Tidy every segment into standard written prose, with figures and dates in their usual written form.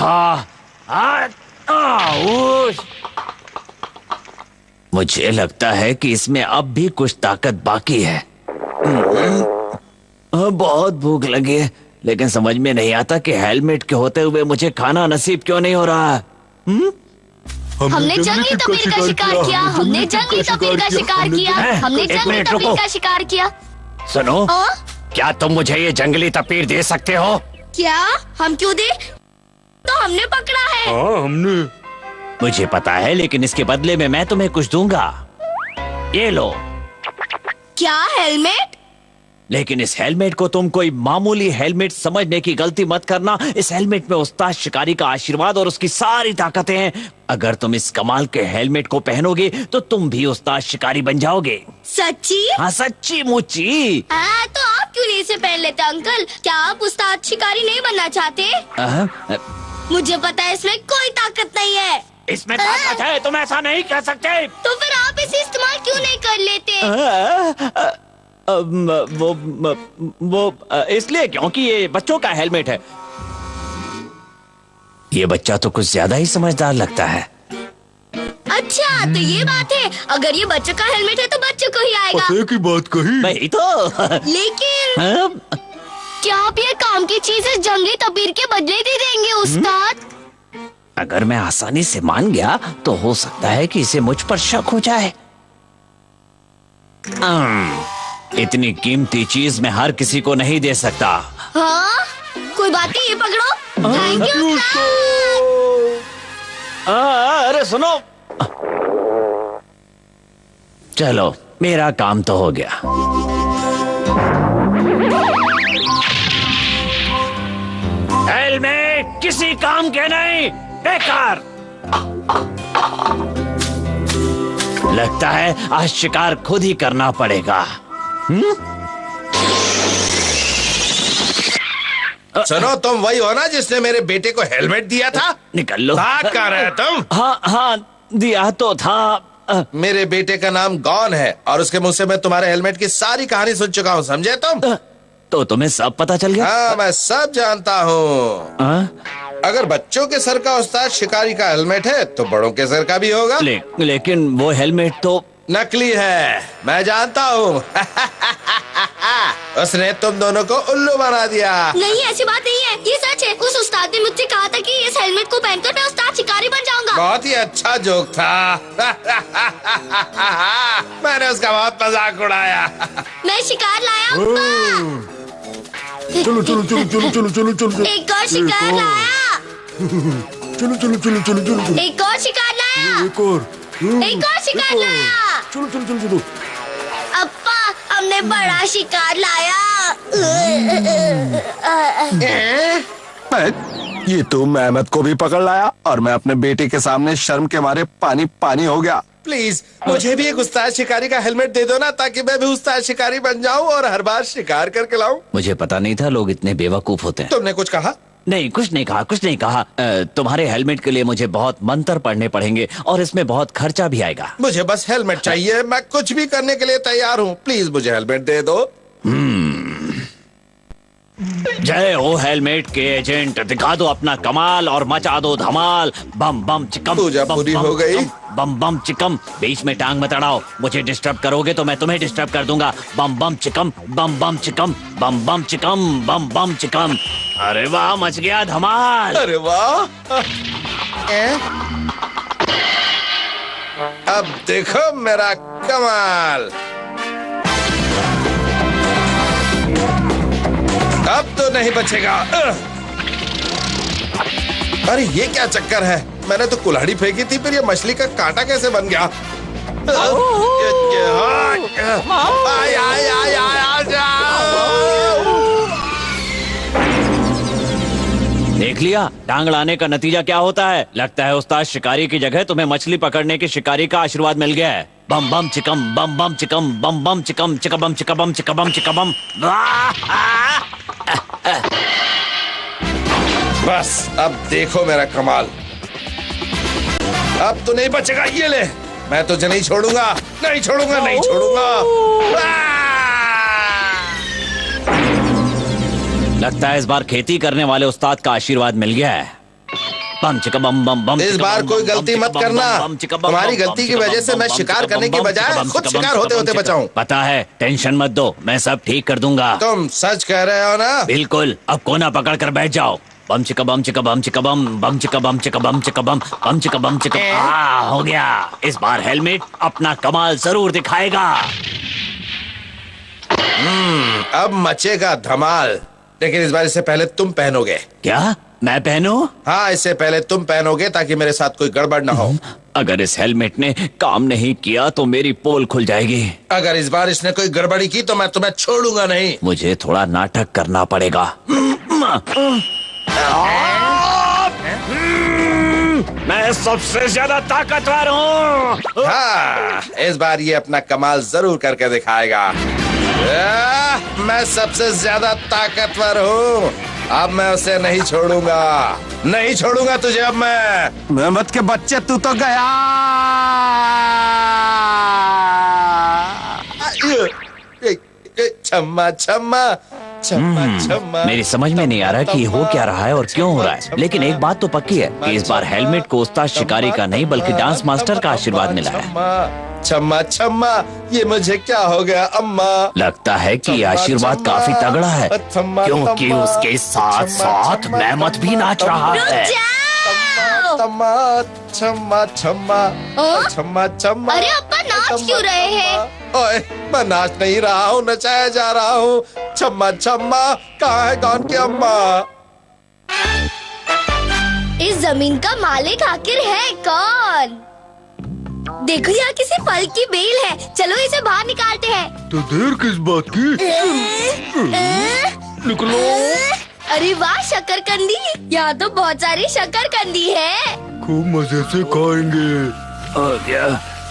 था। मुझे लगता है कि इसमें अब भी कुछ ताकत बाकी है। बहुत भूख लगी है, लेकिन समझ में नहीं आता कि हेलमेट के होते हुए मुझे खाना नसीब क्यों नहीं हो रहा। हमने जंगली तपीर का शिकार किया, हमने जंगली तपीर का शिकार किया, हमने जंगली तपीर का शिकार किया। सुनो, क्या तुम मुझे ये जंगली तपीर दे सकते हो? क्या हम क्यों दे? तो हमने पकड़ा है। हाँ हमने। मुझे पता है, लेकिन इसके बदले में मैं तुम्हें कुछ दूंगा। ये लो। क्या हेलमेट? लेकिन इस हेलमेट को तुम कोई मामूली हेलमेट समझने की गलती मत करना। इस हेलमेट में उस्ताद शिकारी का आशीर्वाद और उसकी सारी ताकतें हैं। अगर तुम इस कमाल के हेलमेट को पहनोगे तो तुम भी उस्ताद शिकारी बन जाओगे। सच्ची? हाँ सच्ची मुच्ची। तो आप क्यों नहीं इसे पहन लेते अंकल? क्या आप उस्ताद शिकारी नहीं बनना चाहते? मुझे पता है इसमें कोई ताकत नहीं है। इसमें ताकत है, तुम ऐसा नहीं कह सकते। तो फिर आप इसे इस्तेमाल क्यों नहीं कर लेते? वो इसलिए क्योंकि ये बच्चों का हेलमेट है। ये बच्चा तो कुछ ज्यादा ही समझदार लगता है। अच्छा तो ये बात है, अगर ये बच्चों का हेलमेट है तो बच्चों को ही आएगा। पते की बात कही। नहीं तो। लेकिन क्या आप ये काम की चीजें जंगली तपीर के बदले दे देंगे उस्ताद? अगर मैं आसानी से मान गया तो हो सकता है कि इसे मुझ पर शक हो जाए। इतनी कीमती चीज मैं हर किसी को नहीं दे सकता। हाँ? कोई बात नहीं, ये पकड़ो। Thank you. अरे सुनो, चलो मेरा काम तो हो गया। हेलमेट किसी काम के नहीं, बेकार। लगता है आज शिकार खुद ही करना पड़ेगा। सुनो, तुम वही हो ना जिसने मेरे बेटे को हेलमेट दिया था? निकल लो। भाग कर रहे तुम? हाँ दिया तो था। मेरे बेटे का नाम गॉन है और उसके मुंह से मैं तुम्हारे हेलमेट की सारी कहानी सुन चुका हूँ, समझे तुम? तो तुम्हें सब पता चल गया? हाँ मैं सब जानता हूँ। अगर बच्चों के सर का उस्ताद शिकारी का हेलमेट है तो बड़ों के सर का भी होगा। लेकिन वो हेलमेट तो नकली है, मैं जानता हूँ। उसने तुम दोनों को उल्लू बना दिया। नहीं ऐसी बात नहीं है, ये सच है। उस उस्ताद ने मुझसे कहा था कि इस हेलमेट को पहनकर मैं उस्ताद शिकारी बन जाऊंगा। बहुत ही अच्छा जोक था। मैंने उसका बहुत मजाक उड़ाया। मैं शिकार लाया हूँ। चलो चलो चलो चलो चलो चलो चलो। एक और शिकार लाया। चलो चलो चलो चलो चलो। एक और शिकार लाया। एक और शिकार लाया। चलो चलो चलो चलो। अप्पा, हमने बड़ा शिकार लाया। ये तो मैं अहमद को भी पकड़ लाया और मैं अपने बेटे के सामने शर्म के मारे पानी पानी हो गया। प्लीज मुझे भी एक उस्ताद शिकारी का हेलमेट दे दो ना, ताकि मैं भी उस्ताद शिकारी बन जाऊं और हर बार शिकार करके लाऊं। मुझे पता नहीं था लोग इतने बेवकूफ होते हैं। तुमने कुछ कहा? नहीं, कुछ नहीं कहा। तुम्हारे हेलमेट के लिए मुझे बहुत मंत्र पढ़ने पड़ेंगे और इसमें बहुत खर्चा भी आएगा। मुझे बस हेलमेट चाहिए, मैं कुछ भी करने के लिए तैयार हूँ। प्लीज मुझे हेलमेट दे दो। जय हो हेलमेट के एजेंट, दिखा दो अपना कमाल और मचा दो धमाल। बम बम चिकम। पूजा पूरी हो गई। बम बम चिकम। बीच में टांग मत अड़ाओ, मुझे डिस्टर्ब करोगे तो मैं तुम्हें डिस्टर्ब कर दूंगा। बम बम चिकम, बम बम चिकम, बम बम चिकम, बम बम चिकम। अरे वाह, मच गया धमाल। अरे वाह। अब देखो मेरा कमाल। अब तो नहीं बचेगा। अरे ये क्या चक्कर है? मैंने तो कुल्हाड़ी फेंकी थी, फिर ये मछली का कांटा कैसे बन गया? आय, आय, आय, आय, देख लिया टांग लाने का नतीजा क्या होता है। लगता है उस्ताद शिकारी की जगह तुम्हें मछली पकड़ने के शिकारी का आशीर्वाद मिल गया है। बम बम चिकम, बम बम चिकम, बम बम चिकम, चिकबम चिकबम चिकबम चिकबम। बस अब देखो मेरा कमाल। अब तो नहीं बचेगा, ये ले। मैं तुझे नहीं छोड़ूंगा, नहीं छोड़ूंगा, नहीं छोड़ूंगा। लगता है इस बार खेती करने वाले उस्ताद का आशीर्वाद मिल गया है। बम चिका बम बम बम। इस बार कोई गलती मत करना। तुम्हारी गलती की वजह से मैं शिकार करने की बजाय खुद शिकार होते होते बचाऊं। पता है, टेंशन मत दो, मैं सब ठीक कर दूंगा। तुम सच कह रहे हो ना? बिल्कुल। अब कोना पकड़ कर बैठ जाओ। बम चिका बम चिका बम चिका बम बम चिका बम चिका बम चिका बम बम चिका बम चिका। हो गया। इस बार हेलमेट अपना कमाल जरूर दिखाएगा। अब मचेगा धमाल, लेकिन इस बार इससे पहले तुम पहनोगे। क्या मैं पहनूं? हाँ, इससे पहले तुम पहनोगे ताकि मेरे साथ कोई गड़बड़ ना हो। अगर इस हेलमेट ने काम नहीं किया तो मेरी पोल खुल जाएगी। अगर इस बार इसने कोई गड़बड़ी की तो मैं तुम्हें छोड़ूंगा नहीं। मुझे थोड़ा नाटक करना पड़ेगा। मैं सबसे ज्यादा ताकतवर हूँ। हाँ, इस बार ये अपना कमाल जरूर करके दिखाएगा। मैं सबसे ज्यादा ताकतवर हूँ। अब मैं उसे नहीं छोड़ूंगा, नहीं छोड़ूंगा तुझे अब मैं। मेहमत के बच्चे, तू तो गया। छम्मा छम्मा छम्मा छम्मा। मेरी समझ में नहीं आ रहा कि हो क्या रहा है और क्यों हो रहा है, लेकिन एक बात तो पक्की है कि इस बार हेलमेट को उस्ताद शिकारी का नहीं बल्कि डांस मास्टर का आशीर्वाद मिला है। छम्मा छम्मा, ये मुझे क्या हो गया अम्मा? लगता है कि ये आशीर्वाद काफी तगड़ा है, क्योंकि उसके साथ साथ मेहमत भी नाच रहा है। छम्मा छम्मा छम्मा छम्मा छम्मा। अरे अब्बा, नाच क्यों रहे हैं? ओए, मैं नाच नहीं रहा हूँ, नचाया जा रहा हूँ। छम्मा छम्मा, कहाँ है गॉन की अम्मा? इस जमीन का मालिक आखिर है कौन? देखो, यहाँ किसी फल की बेल है, चलो इसे बाहर निकालते हैं। तो देर किस बात की? निकलो। अरे वाह, शकरकंदी! यहाँ तो बहुत सारी शकरकंदी है। खूब मजे से खाएंगे। हो गया,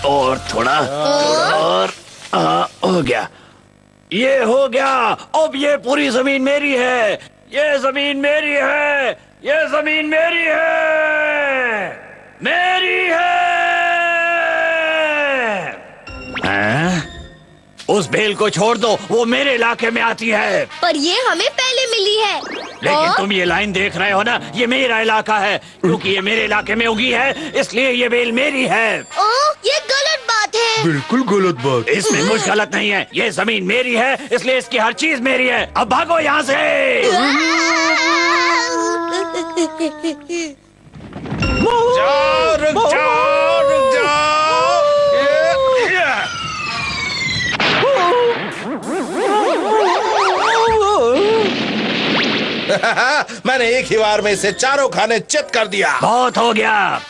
और थोड़ा और हो गया, ये हो गया। अब ये पूरी जमीन मेरी है, ये जमीन मेरी है, ये जमीन मेरी है, मेरी है। उस बेल को छोड़ दो, वो मेरे इलाके में आती है। पर ये हमें पहले मिली है। लेकिन तुम ये लाइन देख रहे हो ना, ये मेरा इलाका है, क्योंकि ये मेरे इलाके में उगी है, इसलिए ये बेल मेरी है। ये गलत बात है। बिल्कुल गलत बात। इसमें कुछ गलत नहीं है, ये जमीन मेरी है, इसलिए इसकी हर चीज मेरी है। अब भागो यहाँ से। जाओ, रुक जाओ, रुक जाओ। मैंने एक ही बार में इसे चारों खाने चित कर दिया। बहुत हो गया।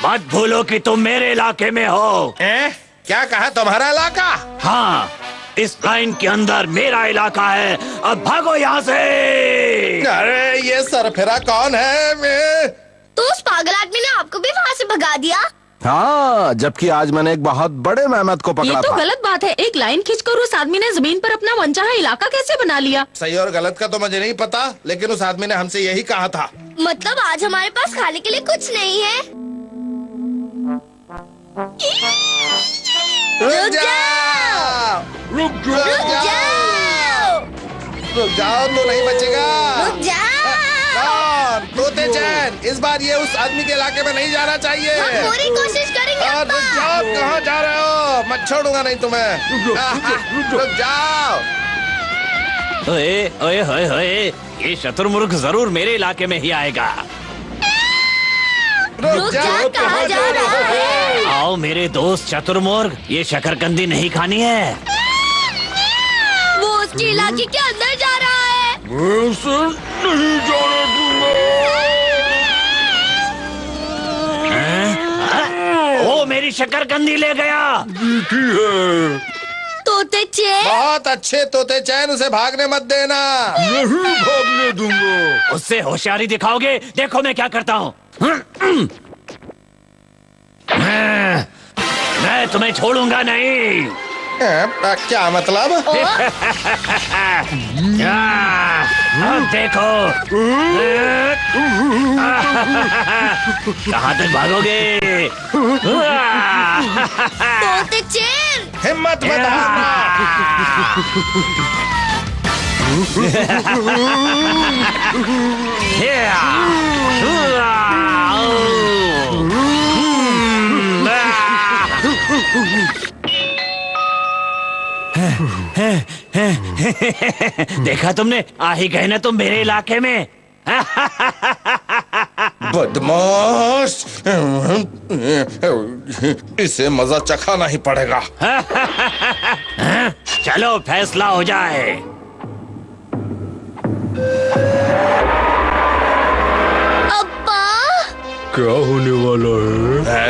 मत भूलो कि तुम मेरे इलाके में हो। क्या कहा, तुम्हारा इलाका? हाँ, इस लाइन के अंदर मेरा इलाका है। अब भागो यहाँ से। अरे ये सरफिरा कौन है? तो उस पागल आदमी ने आपको भी वहाँ से भगा दिया। हाँ, जबकि आज मैंने एक बहुत बड़े मेहमत को पकड़ा ये तो था। गलत बात है। एक लाइन खींचकर उस आदमी ने जमीन पर अपना मनचाहा इलाका कैसे बना लिया? सही और गलत का तो मुझे नहीं पता, लेकिन उस आदमी ने हमसे यही कहा था। मतलब आज हमारे पास खाने के लिए कुछ नहीं है। रुक जाओ! रुक जाओ। रुक जाओ! रुक जाओ, तो नहीं बचेगा। रुक जाओ! तोते चैन, इस बार ये उस आदमी के इलाके में नहीं जाना चाहिए। हम पूरी कोशिश करेंगे रुक अब्बा। जाओ, कहाँ जा रहे हो? मैं छोड़ूंगा नहीं तुम्हें। रुक जाओ। ओए ओए ओए ओए, ये शतुरमुर्ग जरूर मेरे इलाके में ही आएगा। रुक जा, कहाँ जा रहा है? आओ मेरे दोस्त शतुरमुर्ग, ये शकरकंदी नहीं खानी है। वो उसके इलाके के अंदर जा रहा है। मैं उसे नहीं जाने दूंगा। वो मेरी शकरकंदी ले गया। मीठी है। तोते चैन, बहुत अच्छे तोते चैन, उसे भागने मत देना। नहीं भागने दूंगा। उससे होशियारी दिखाओगे? देखो मैं क्या करता हूँ। मैं तुम्हें छोड़ूंगा नहीं। क्या मतलब? अब देखो। कहाँ तक भागोगे? तोते चैन। हिम्मत मत हारना। Yeah. देखा तुमने, आ ही गए ना तुम मेरे इलाके में। बदमाश, इसे मजा चखाना ही पड़ेगा। चलो फैसला हो जाए। अब्बा, क्या होने वाला है?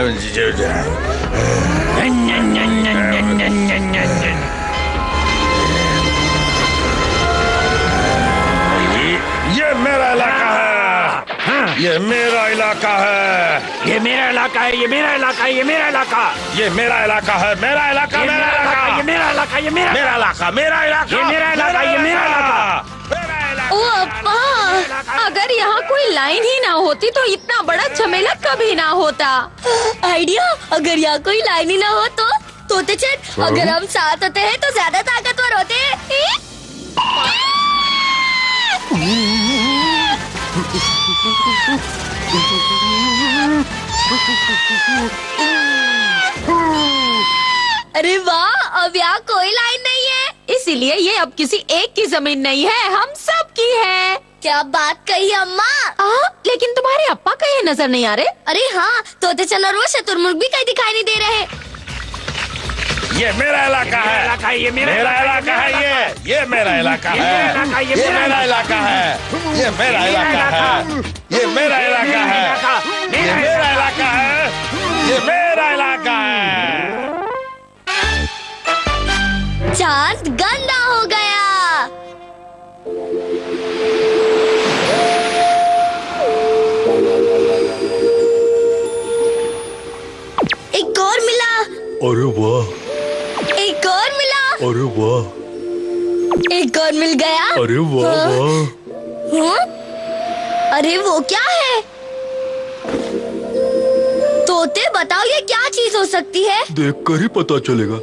ये मेरा इलाका है। ये मेरा इलाका है। ये मेरा इलाका है। ये मेरा इलाका है। ये मेरा इलाका। ये मेरा इलाका है। मेरा इलाका, मेरा इलाका। ये मेरा इलाका। ये मेरा मेरा इलाका, मेरा इलाका। ये मेरा इलाका। ये मेरा इलाका। ओ अब्बा, अगर यहाँ कोई लाइन ही ना होती तो इतना बड़ा झमेला कभी ना होता। आइडिया, अगर यहाँ कोई लाइन ही ना हो तो तोते चंद, अगर हम साथ होते हैं तो ज्यादा ताकतवर होते हैं। अरे वाह, अब यहाँ कोई लाइन नहीं है। इसीलिए ये अब किसी एक की जमीन नहीं है, हम सब की है। क्या बात कही अम्मा। लेकिन तुम्हारे अप्पा कहीं नजर नहीं आ रहे। अरे हाँ, तोते चंद और वो शुतुरमुर्ग भी कहीं दिखाई नहीं दे रहे। ये मेरा इलाका है। ये मेरा इलाका है। ये मेरा इलाका है। ये मेरा इलाका है। ये मेरा इलाका है। ये मेरा इलाका है। ये मेरा इलाका है। ये मेरा इलाका है। चांद गंदा हो गया। एक और मिला। अरे वाह, एक और मिला। अरे वाह, एक और मिल गया। अरे वाह वाह। हाँ? अरे वो क्या है? तोते बताओ, ये क्या चीज हो सकती है? देखकर ही पता चलेगा।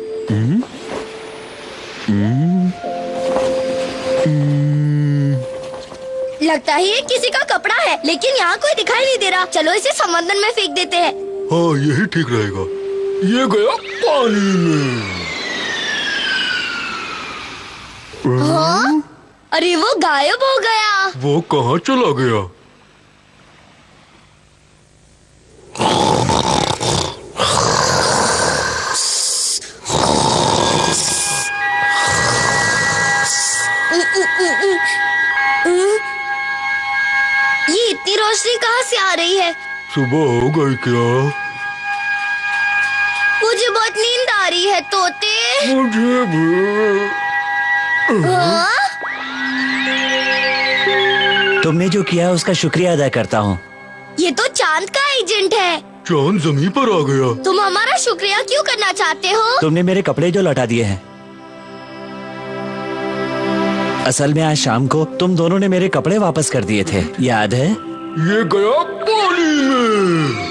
लगता है ये किसी का कपड़ा है, लेकिन यहाँ कोई दिखाई नहीं दे रहा। चलो इसे समंदर में फेंक देते हैं। हाँ, यही ठीक रहेगा। ये गया पानी में। हाँ? अरे वो गायब हो गया। वो कहाँ चला गया? ये इतनी रोशनी कहाँ से आ रही है? सुबह हो गई क्या? मुझे बहुत नींद आ रही है तोते। मुझे भी। हाँ? तुमने जो किया है उसका शुक्रिया अदा करता हूँ। ये तो चांद का एजेंट है। चांद जमीन पर आ गया। तुम हमारा शुक्रिया क्यों करना चाहते हो? तुमने मेरे कपड़े जो लौटा दिए हैं। असल में आज शाम को तुम दोनों ने मेरे कपड़े वापस कर दिए थे, याद है? ये गया पानी में।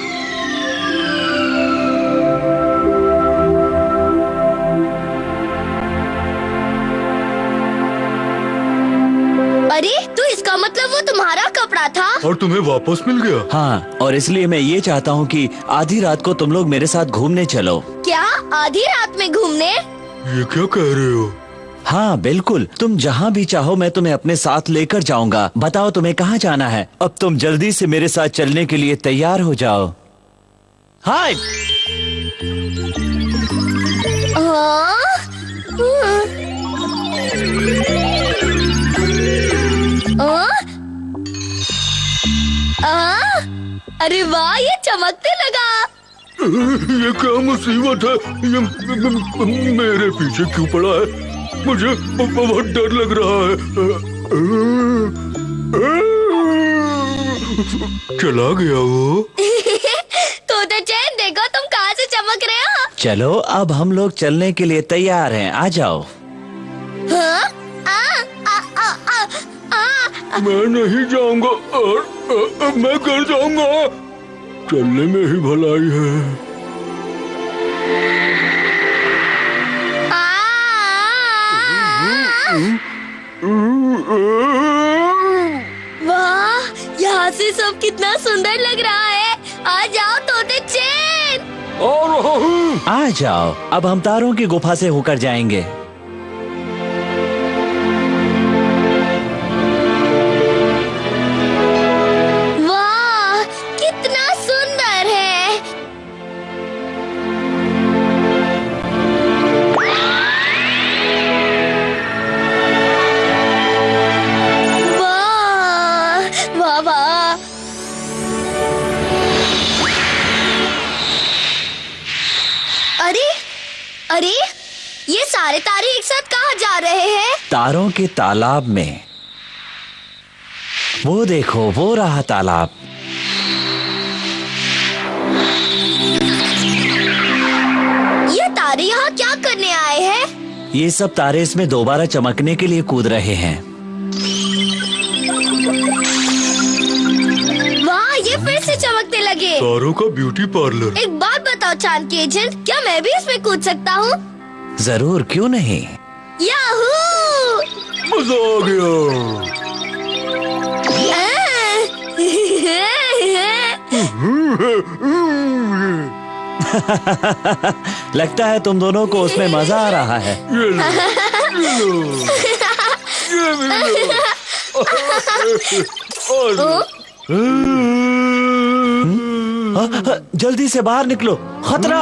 अरे तो इसका मतलब वो तुम्हारा कपड़ा था? और तुम्हें वापस मिल गया? हाँ, और इसलिए मैं ये चाहता हूँ कि आधी रात को तुम लोग मेरे साथ घूमने चलो। क्या आधी रात में घूमने? ये क्या कह रहे हो? हाँ बिल्कुल, तुम जहाँ भी चाहो मैं तुम्हें अपने साथ लेकर जाऊंगा। बताओ तुम्हें कहाँ जाना है? अब तुम जल्दी से मेरे साथ चलने के लिए तैयार हो जाओ। हाय। अरे वाह, ये चमकने लगा। ये क्या मुसीबत है? ये मेरे पीछे क्यों पड़ा है? मुझे बहुत डर लग रहा है। चला गया वो। तोते चैन, देखो तुम कहाँ से चमक रहे हो। चलो अब हम लोग चलने के लिए तैयार हैं, आ जाओ। हाँ? मैं नहीं जाऊंगा और मैं घर जाऊंगा। चलने में ही भलाई है। वाह, यहाँ से सब कितना सुंदर लग रहा है। आ जाओ तोते चैन। आ रहा हूँ। आ जाओ, अब हम तारों की गुफा से होकर जाएंगे। तारों के तालाब में। वो देखो, वो रहा तालाब। ये तारे यहाँ क्या करने आए हैं? ये सब तारे इसमें दोबारा चमकने के लिए कूद रहे हैं। वाह, ये फिर से चमकने लगे। तारों का ब्यूटी पार्लर। एक बात बताओ चांद के एजेंट, क्या मैं भी इसमें कूद सकता हूँ? जरूर, क्यों नहीं। याहू! मजा आ गया। लगता है तुम दोनों को उसमें मजा आ रहा है। जल्दी से बाहर निकलो, खतरा।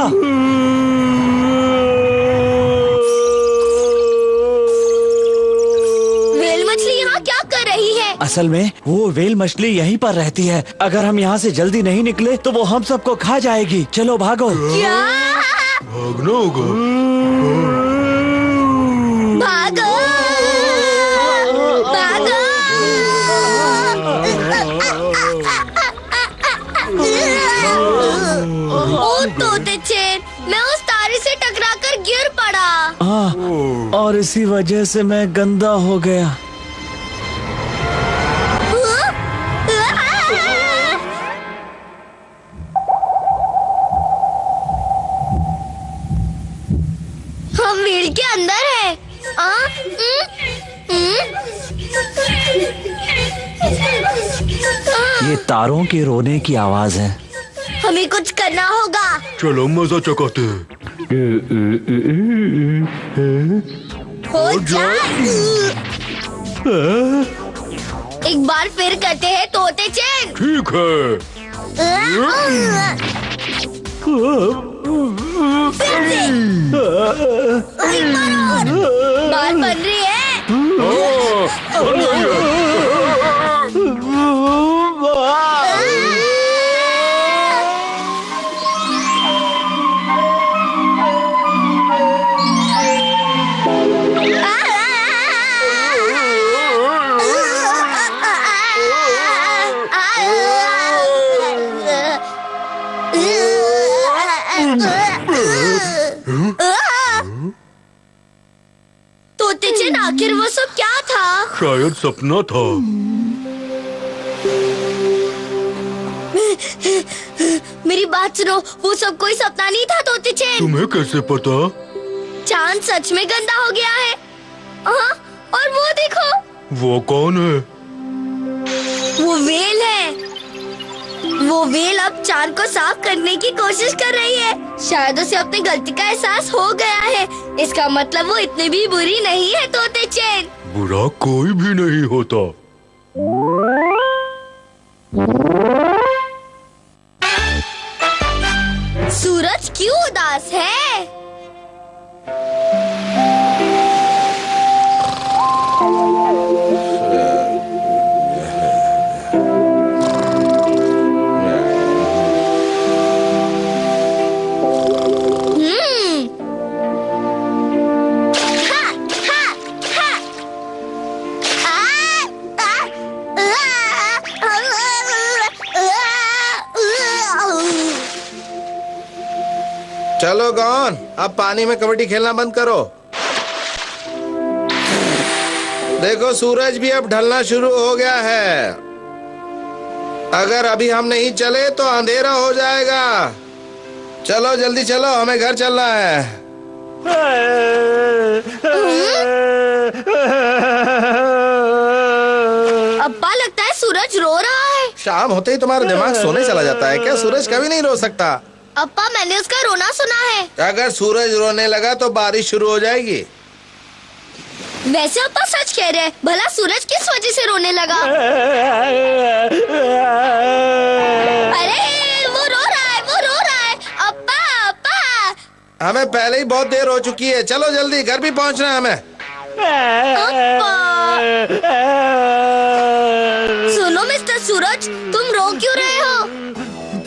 वेल मछली यहाँ क्या कर रही है? असल में वो वेल मछली यहीं पर रहती है। अगर हम यहाँ से जल्दी नहीं निकले तो वो हम सबको खा जाएगी। चलो भागो। क्या? भागना होगा। भागो! भागो! ओ तोते चेन, मैं उस तारे से टकराकर गिर पड़ा। और इसी वजह से मैं गंदा हो गया। हम वेल के अंदर है। ये तारों के रोने की आवाज है। हमें कुछ करना होगा। चलो मजा चकाते हैं। हो जा। एक बार फिर करते हैं तोते चेन। ठीक है। बाल बन रही है। तोते चेन, आखिर वो सब क्या था? शायद सपना था। मेरी बात सुनो, वो सब कोई सपना नहीं था तोते चेन। तुम्हें कैसे पता? चांद सच में गंदा हो गया है। और वो देखो। वो कौन है? वो वेल है। वो वेल अब चांद को साफ करने की कोशिश कर रही है। शायद उसे अपनी गलती का एहसास हो गया है। इसका मतलब वो इतनी भी बुरी नहीं है तोते चेन। बुरा कोई भी नहीं होता। सूरज क्यों उदास है? चलो गॉन, अब पानी में कबड्डी खेलना बंद करो। देखो सूरज भी अब ढलना शुरू हो गया है। अगर अभी हम नहीं चले तो अंधेरा हो जाएगा। चलो जल्दी चलो, हमें घर चलना है। अब्बा, लगता है सूरज रो रहा है। शाम होते ही तुम्हारा दिमाग सोने चला जाता है क्या? सूरज कभी नहीं रो सकता। अब्बा, मैंने उसका रोना सुना है। अगर सूरज रोने लगा तो बारिश शुरू हो जाएगी। वैसे अब्बा सच कह रहे हैं। भला सूरज किस वजह से रोने लगा? अरे वो रो रहा है, वो रो रहा है। अब्बा, अब्बा। हमें पहले ही बहुत देर हो चुकी है। चलो जल्दी, घर भी पहुंचना है हमें। सुनो मिस्टर सूरज, तुम रो क्यों रहे हो?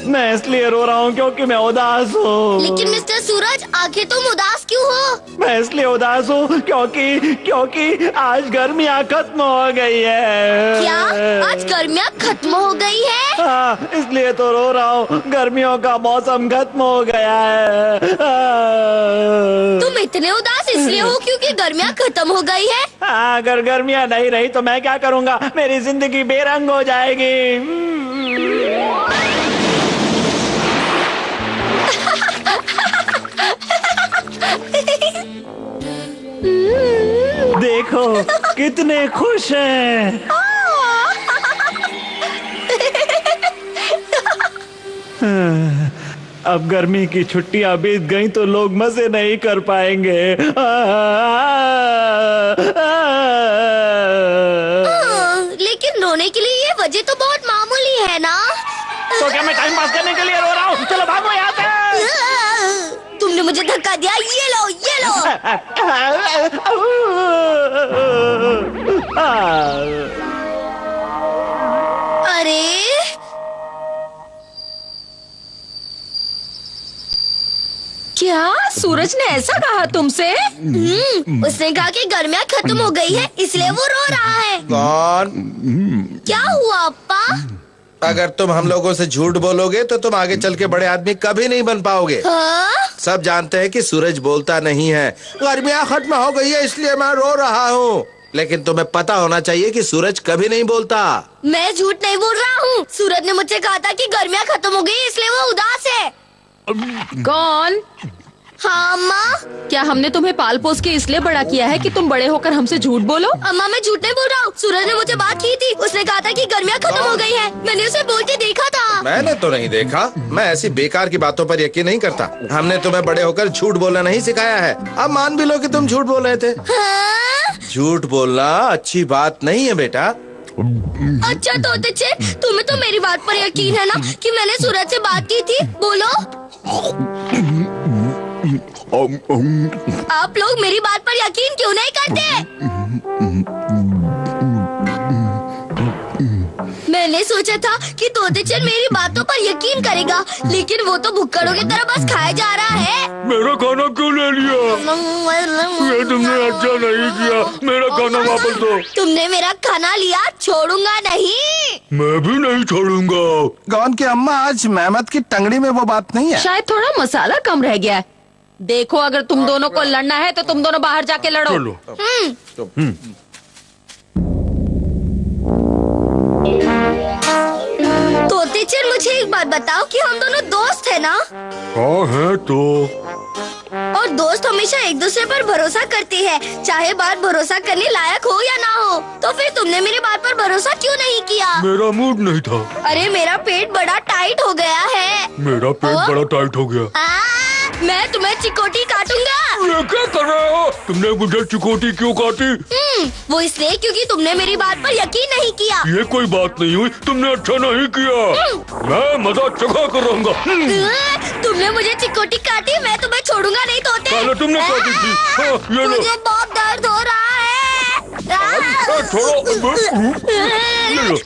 मैं इसलिए रो रहा हूँ क्योंकि मैं उदास हूँ। लेकिन मिस्टर सूरज, सूरज, आखिर तुम उदास क्यों हो? मैं इसलिए उदास हूँ क्योंकि आज गर्मियाँ खत्म हो गई है। क्या आज गर्मियाँ खत्म हो गई है? हाँ, इसलिए तो रो रहा हूँ। गर्मियों का मौसम खत्म हो गया है। तुम इतने उदास इसलिए हो क्योंकि गर्मियाँ खत्म हो गई है? हाँ, अगर गर्मियाँ नहीं रही तो मैं क्या करूँगा? मेरी जिंदगी बेरंग हो जाएगी। देखो कितने खुश हैं। अब गर्मी की छुट्टियां बीत गई तो लोग मजे नहीं कर पाएंगे। लेकिन रोने के लिए ये वजह तो बहुत मामूली है ना। तो क्या मैं टाइम पास करने के लिए रो रहा हूँ? चलो भागो यहाँ से। तुमने मुझे धक्का दिया, ये लो ये लो। अरे क्या सूरज ने ऐसा कहा तुमसे? उसने कहा कि गर्मियाँ खत्म हो गई है इसलिए वो रो रहा है। कौन? क्या हुआ अप्पा? अगर तुम हम लोगों से झूठ बोलोगे तो तुम आगे चल के बड़े आदमी कभी नहीं बन पाओगे। हाँ? सब जानते हैं कि सूरज बोलता नहीं है। गर्मियाँ खत्म हो गई है इसलिए मैं रो रहा हूँ, लेकिन तुम्हें पता होना चाहिए कि सूरज कभी नहीं बोलता। मैं झूठ नहीं बोल रहा हूँ। सूरज ने मुझसे कहा था कि गर्मियाँ खत्म हो गई इसलिए वो उदास है। कौन? हाँ अम्मा। क्या हमने तुम्हें पाल पोस के इसलिए बड़ा किया है कि तुम बड़े होकर हमसे झूठ बोलो? अम्मा मैं झूठ नहीं बोल रहा हूँ। सूरज ने मुझे बात की थी। उसने कहा था कि गर्मियाँ खत्म हो गई है। मैंने उसे बोलते देखा था। मैंने तो नहीं देखा। मैं ऐसी बेकार की बातों पर यकीन नहीं करता। हमने तुम्हें बड़े होकर झूठ बोलना नहीं सिखाया है। अब मान भी लो कि तुम झूठ बोल रहे थे। हाँ? झूठ बोलना अच्छी बात नहीं है बेटा। अच्छा तोते चेन, तुम्हें तो मेरी बात पर यकीन है ना कि मैंने सूरज से बात की थी? बोलो। आप लोग मेरी बात पर यकीन क्यों नहीं करते? मैंने सोचा था कि तोते चेन मेरी बातों पर यकीन करेगा, लेकिन वो तो भुक्कड़ों की तरह बस खाए जा रहा है। मेरा खाना क्यों ले लिया? ये तुमने अच्छा नहीं किया। मेरा खाना वापस दो। तुमने मेरा खाना लिया, छोड़ूंगा नहीं। मैं भी नहीं छोड़ूंगा। गौन की अम्मा, आज मेहमत की टंगड़ी में वो बात नहीं है। शायद थोड़ा मसाला कम रह गया है। देखो अगर तुम दोनों को लड़ना है तो तुम दोनों बाहर जाके लड़ो। चलो। तोते चेन, मुझे एक बात बताओ कि हम दोनों दोस्त है ना? हाँ है तो। और दोस्त हमेशा एक दूसरे पर भरोसा करते हैं, चाहे बात भरोसा करने लायक हो या ना हो। तो फिर तुमने मेरी बात पर भरोसा क्यों नहीं किया? मेरा मूड नहीं था। अरे मेरा पेट बड़ा टाइट हो गया है। मेरा पेट बड़ा टाइट हो गया। मैं तुम्हें चिकोटी काटूंगा। ये क्या कर रहे हो? तुमने मुझे चिकोटी क्यों काटी? वो इसलिए क्योंकि तुमने मेरी बात पर यकीन नहीं किया। ये कोई बात नहीं हुई। तुमने अच्छा नहीं किया। मैं मजा चखा कर रहूंगा। तुमने मुझे चिकोटी काटी, मैं तुम्हें छोड़ूंगा नहीं तोते। पहले तुमने काटी थी। हाँ, ये लो। मुझे बहुत दर्द हो रहा है। छोड़ो।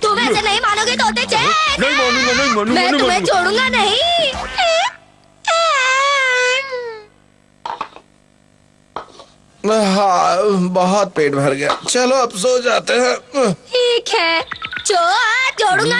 तुम ऐसे नहीं मानोगे तोते चेन। नहीं मानूंगा। मैं तुम्हें छोड़ूंगा नहीं। हाँ, बहुत पेट भर गया। चलो अब सो जाते हैं। ठीक है, छोड़ूंगा।